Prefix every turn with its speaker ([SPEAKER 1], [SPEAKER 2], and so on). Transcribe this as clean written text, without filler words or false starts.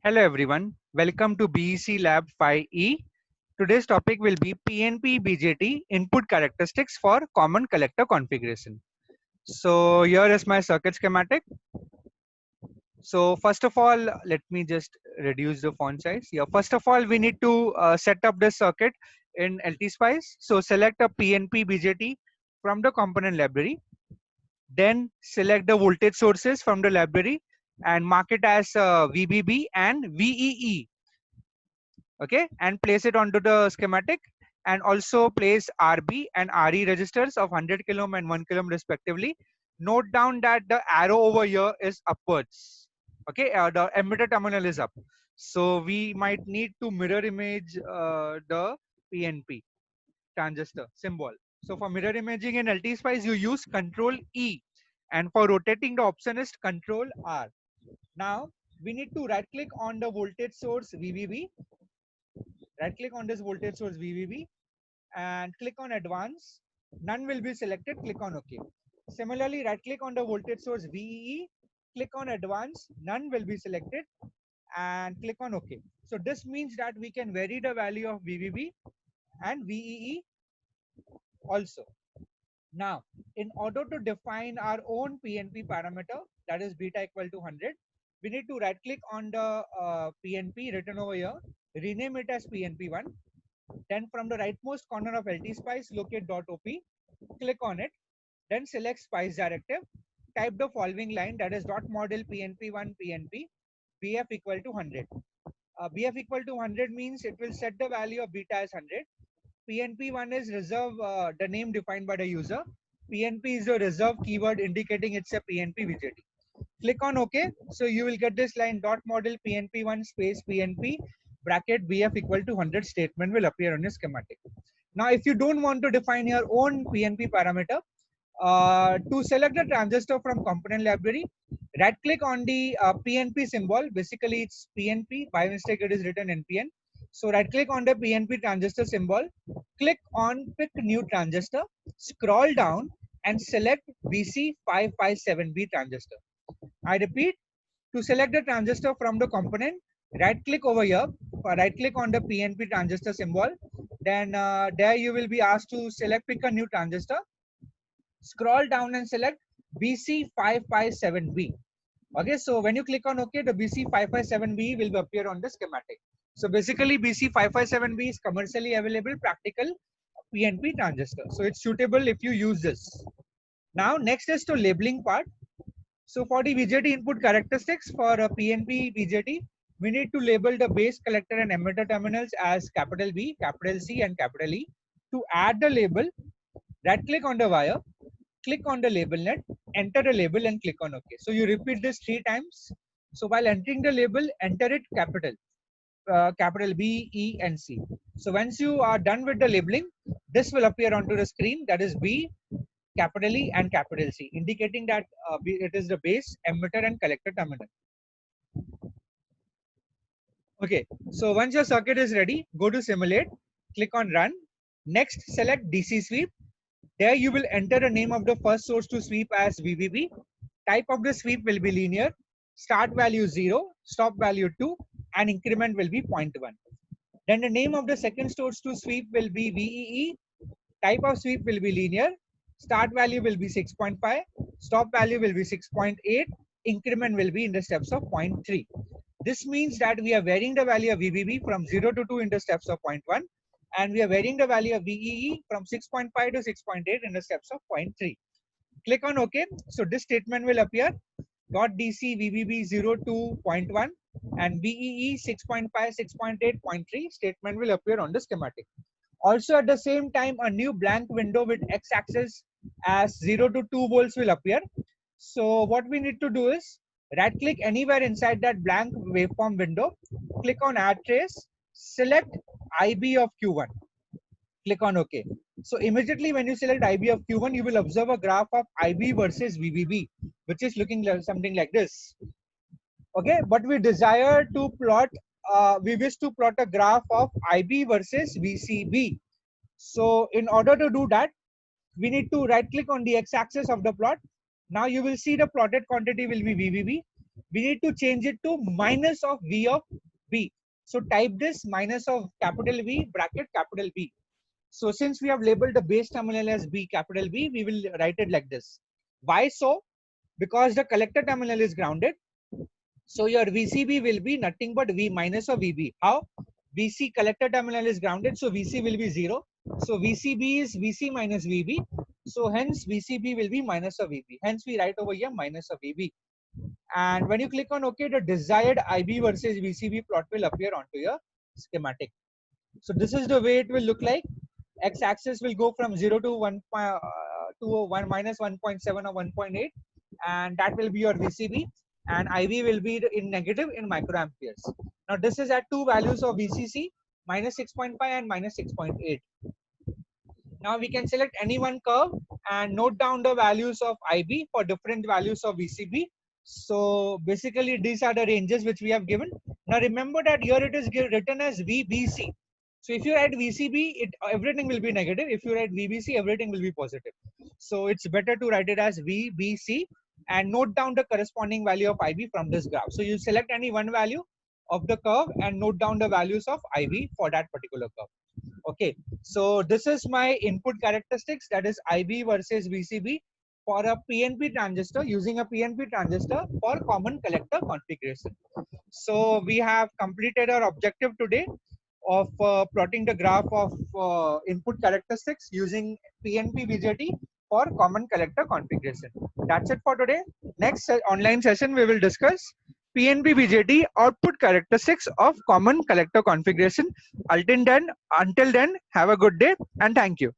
[SPEAKER 1] Hello everyone, welcome to BEC Lab 5E. Today's topic will be PNP BJT input characteristics for common collector configuration. So here is my circuit schematic. So first of all, let me just reduce the font size. Yeah, first of all, we need to set up this circuit in LTSpice. So select a PNP BJT from the component library. Then select the voltage sources from the library and mark it as VBB and VEE. Okay, and place it onto the schematic, and also place RB and RE registers of 100 kilo ohm and 1 kilo ohm respectively. Note down that the arrow over here is upwards. Okay, the emitter terminal is up, so we might need to mirror image the PNP transistor symbol. So for mirror imaging in LTSpice you use Control E, and for rotating the option is Control R. Now we need to right click on the voltage source VVB. Right click on this voltage source VVB and click on advance. None will be selected. Click on OK. Similarly, right click on the voltage source VEE. Click on advance. None will be selected and click on OK. So this means that we can vary the value of VVB and VEE also. Now, in order to define our own PNP parameter, that is beta equal to 100, we need to right click on the PNP written over here, rename it as PNP1. Then from the rightmost corner of LTSpice, locate .op, click on it, then select spice directive, type the following line, that is .model PNP1 PNP, BF equal to 100. BF equal to 100 means it will set the value of beta as 100. PNP1 is reserve, the name defined by the user. PNP is the reserve keyword indicating it's a PNP widget. Click on OK. So you will get this line .model PNP1 space PNP bracket BF equal to 100 statement will appear on your schematic. Now, if you don't want to define your own PNP parameter, to select the transistor from component library, right click on the PNP symbol. Basically, it's PNP. By mistake, it is written NPN. So right click on the PNP transistor symbol, click on pick new transistor, scroll down and select BC557B transistor. I repeat, to select the transistor from the component, right click over here, right click on the PNP transistor symbol, then there you will be asked to select pick a new transistor, scroll down and select BC557B. Okay, so when you click on OK, the BC557B will appear on the schematic. So basically BC557B is commercially available practical PNP transistor. So it's suitable if you use this. Now next is to labeling part. So for the BJT input characteristics for a PNP BJT, we need to label the base collector and emitter terminals as capital B, capital C and capital E. To add the label, right click on the wire, click on the label net, enter the label and click on OK. So you repeat this 3 times. So while entering the label, enter it capital, capital B, E and C. So once you are done with the labeling, this will appear onto the screen, that is B, capital E and capital C, indicating that it is the base, emitter and collector terminal. Okay, so once your circuit is ready, go to simulate, click on run. Next, select DC sweep. There you will enter the name of the first source to sweep as VVB. Type of the sweep will be linear. Start value 0, stop value 2, and increment will be 0.1. Then the name of the second source to sweep will be VEE. Type of sweep will be linear. Start value will be 6.5. Stop value will be 6.8. Increment will be in the steps of 0.3. This means that we are varying the value of VBB from 0 to 2 in the steps of 0.1. And we are varying the value of VEE from 6.5 to 6.8 in the steps of 0.3. Click on OK. So this statement will appear. .DC VBB 0 to 0.1 and VEE 6.5, 6.8, 0.3 statement will appear on the schematic. Also at the same time, a new blank window with x-axis as 0 to 2 volts will appear. So what we need to do is right click anywhere inside that blank waveform window, click on add trace, select IB of Q1, click on OK. So immediately when you select IB of Q1, you will observe a graph of IB versus VBB, which is looking like something like this. Okay, but we desire to plot, we wish to plot a graph of IB versus VCB. So in order to do that, we need to right click on the x-axis of the plot. Now you will see the plotted quantity will be VBB we need to change it to minus of V of B. So type this minus of capital V bracket capital B. So since we have labeled the base terminal as B capital B, we will write it like this. Why so? Because the collector terminal is grounded. So your VCB will be nothing but V minus of VB. How? VC collector terminal is grounded, so VC will be 0. So VCB is VC minus VB. So hence VCB will be minus of VB. Hence we write over here minus of VB. And when you click on OK, the desired IB versus VCB plot will appear onto your schematic. So this is the way it will look like. X-axis will go from 0 to 1 to 1 minus 1.7 or 1.8, and that will be your VCB, and IV will be in negative in microamperes. Now this is at two values of VCC, minus 6.5 and minus 6.8. Now we can select any one curve and note down the values of IB for different values of VCB. So basically these are the ranges which we have given. Now remember that here it is written as VBC. So if you write VCB, everything will be negative. If you write VBC, everything will be positive. So it's better to write it as VBC and note down the corresponding value of IB from this graph. So you select any one value of the curve and note down the values of IB for that particular curve. Okay, so this is my input characteristics, that is IB versus VCB for a PNP transistor, using a PNP transistor for common collector configuration. So we have completed our objective today of plotting the graph of input characteristics using PNP BJT for common collector configuration. That's it for today. Next online session we will discuss PNP BJT output characteristics of common collector configuration. Until then, have a good day and thank you.